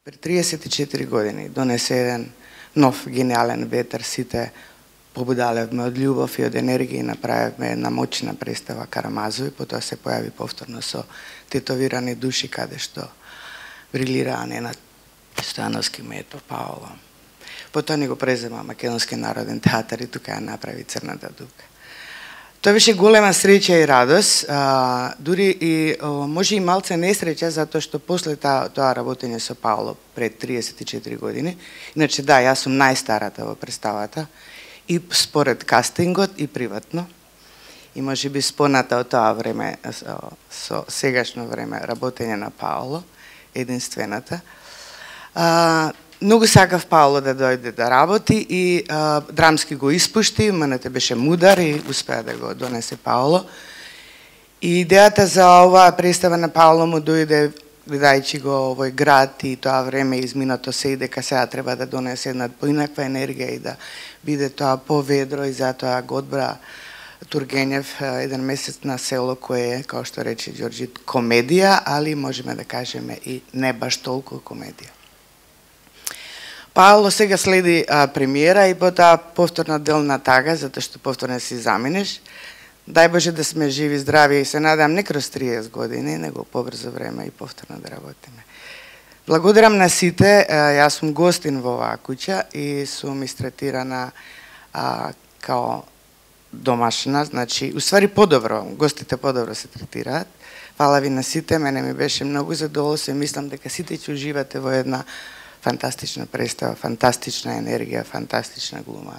Пред 34 години донесе еден нов гениален ветер, сите побудалевме од љубов и од енергија и направивме една моćна представа Карамазу и потоа се појави повторно со тетовирани души каде што брилираа Ненад Стојановски, Мето, Паоло. Потоа ни го презема Македонски народен театар и тука ја направи Црната дупка. Тоа беше голема среќа и радост, дури и може и малце несреќа, затоа што после тоа работење со Паоло пред 34 години, иначе да, јас сум најстарата во представата, и според кастингот и приватно, и може би споната од тоа време, со сегашно време, работење на Паоло, единствената. Многу сакав Паоло да дојде да работи и драмски го испушти, МНТ беше мудар и успеа да го донесе Паоло. И идејата за оваа представа на Паоло му дојде гледајќи го овој град и тоа време изминато се и дека сега треба да донесе една поинаква енергија и да биде тоа поведро и затоа го одбра Тургенев еден месец на село кое е, како што рече Ѓорѓи, комедија, али можеме да кажеме и не баш толку комедија. Паоло сега следи премиера и потоа повторна делна тага, затоа што повторно си заминеш. Дај Боже да сме живи, здрави и се надам не кроз 30 години, него побрзо време и повторно да работиме. Благодарам на сите, јас сум гостин во оваа куќа и сум истретирана као домашна, значи, уствари подобро, гостите подобро се третираат. Фала ви на сите, мене ми беше многу задоволство и мислам дека сите ќе уживате во една фантастична представа, фантастична енергија, фантастична глума.